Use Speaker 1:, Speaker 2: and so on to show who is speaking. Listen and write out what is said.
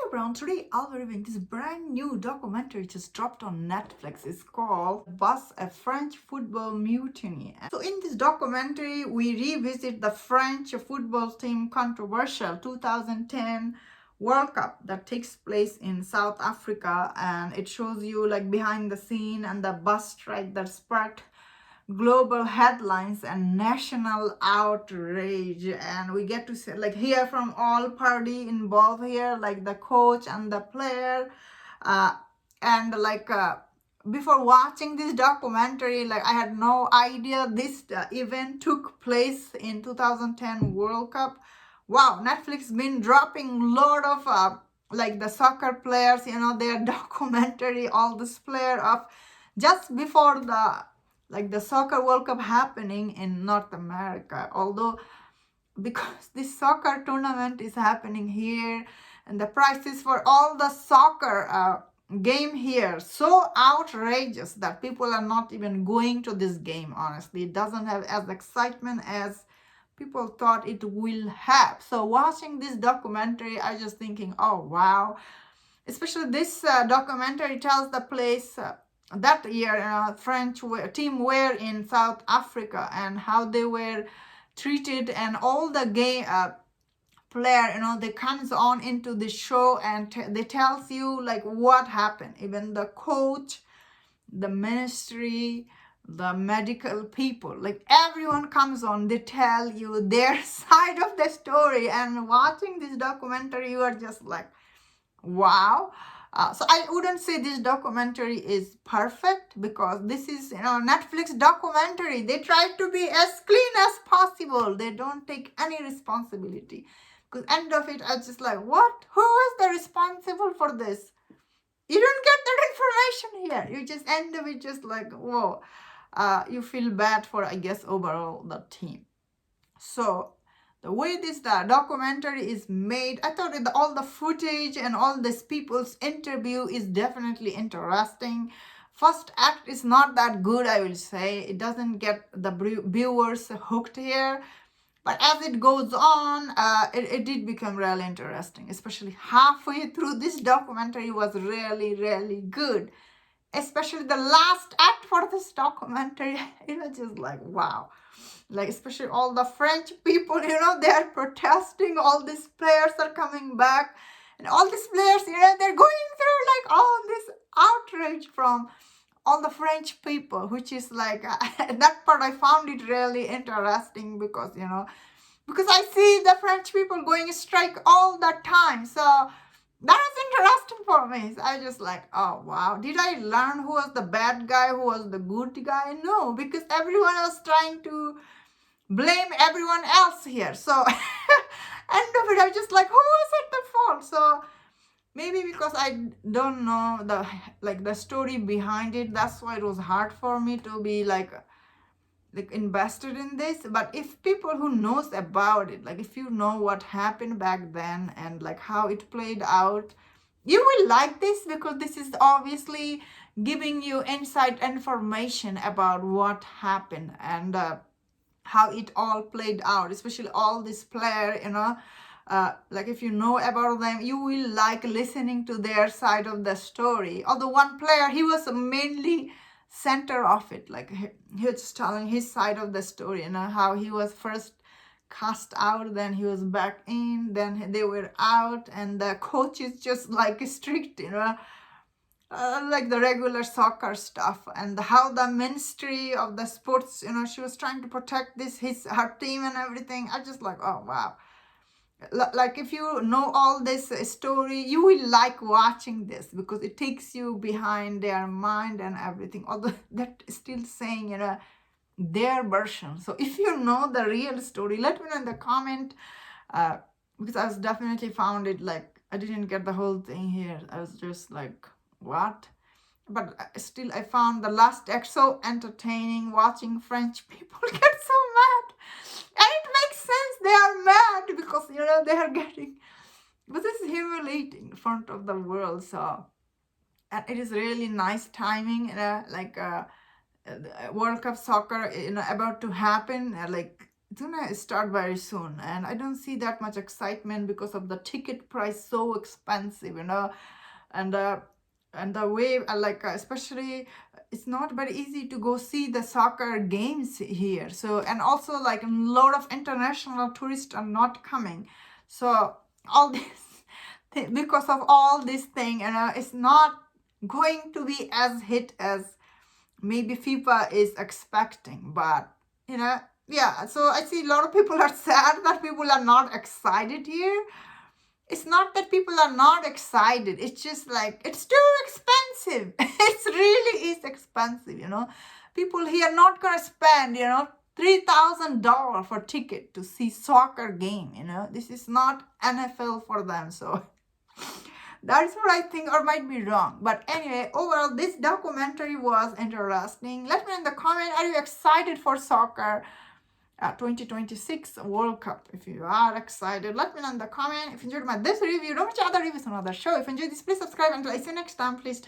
Speaker 1: everyone, today I'll be reviewing this brand new documentary just dropped on Netflix. It's called Bus, a French Football Mutiny. So in this documentary, we revisit the French football team controversial 2010 World Cup that takes place in South Africa, and it shows you like behind the scene and the bus strike that sparked global headlines and national outrage. And we get to see, like, hear from all party involved here, like the coach and the player, uh, and before watching this documentary, like, I had no idea this event took place in 2010 World Cup. Wow, Netflix been dropping lot of like the soccer players, their documentary, all this player of just before the soccer World Cup happening in North America. Although, because this soccer tournament is happening here, and the prices for all the soccer game here so outrageous that people are not even going to this game. Honestly, it doesn't have as excitement as people thought it will have. So watching this documentary, I just thinking, oh wow. Especially this documentary tells the place that year French team were in South Africa and how they were treated, and all the game player, they comes on into the show and they tells you like what happened. Even the coach, the ministry, the medical people, like everyone comes on, they tell you their side of the story. And watching this documentary, you are just like, wow. So I wouldn't say this documentary is perfect, because this is Netflix documentary. They try to be as clean as possible. They don't take any responsibility, because end of it, I was just like, what? Who is the responsible for this? You don't get that information here. You just end of it just like, whoa. You feel bad for, I guess, overall the team. So the way this documentary is made, I thought all the footage and all these people's interview is definitely interesting. First act is not that good, I will say. It doesn't get the viewers hooked here. But as it goes on, it did become really interesting. Especially halfway through, this documentary was really, really good. Especially the last act for this documentary, just like, wow. Like, especially all the French people, they are protesting. All these players are coming back. And all these players, they're going through like all this outrage from all the French people, which is like, that part I found it really interesting, because, because I see the French people going strike all the time. So that was interesting for me. So I just like, oh wow. Did I learn who was the bad guy, who was the good guy? No, because everyone was trying to blame everyone else here. So end of it, I just like, who was at the fault? So maybe because I don't know the story behind it, that's why it was hard for me to be like invested in this. But if people who knows about it, like if you know what happened back then and like how it played out, you will like this, because this is obviously giving you inside information about what happened and how it all played out, especially all this player, like if you know about them, you will like listening to their side of the story. Although one player, he was mainly center of it, like he was telling his side of the story, how he was first cast out, then he was back in, then they were out, and the coach is just like strict, like the regular soccer stuff, and how the ministry of the sports, she was trying to protect her team and everything. I just like, oh wow. Like if you know all this story, you will like watching this, because it takes you behind their mind and everything. Although that is still saying, their version. So if you know the real story, let me know in the comment, because I was definitely found it like I didn't get the whole thing here. I was just like, what? But still, I found the last act so entertaining, watching French people get so mad. And it makes sense, they are mad because, they are getting, but this is humiliating in front of the world. So, and it is really nice timing, World Cup soccer, about to happen, like it's gonna start very soon, and I don't see that much excitement because of the ticket price so expensive, and the way especially it's not very easy to go see the soccer games here. So, and also like a lot of international tourists are not coming. So all this because of all this thing, it's not going to be as hit as maybe FIFA is expecting. But yeah, so I see a lot of people are sad that people are not excited here. It's not that people are not excited, it's just like it's too expensive. It really is expensive. People here not gonna spend $3,000 for ticket to see soccer game. This is not NFL for them. So that's what I think, or might be wrong. But anyway, overall, this documentary was interesting. Let me know in the comment, are you excited for soccer 2026 World Cup? If you are excited, let me know in the comment. If you enjoyed this review, don't watch other reviews on other show. If you enjoyed this, please subscribe. Until I see you next time, please take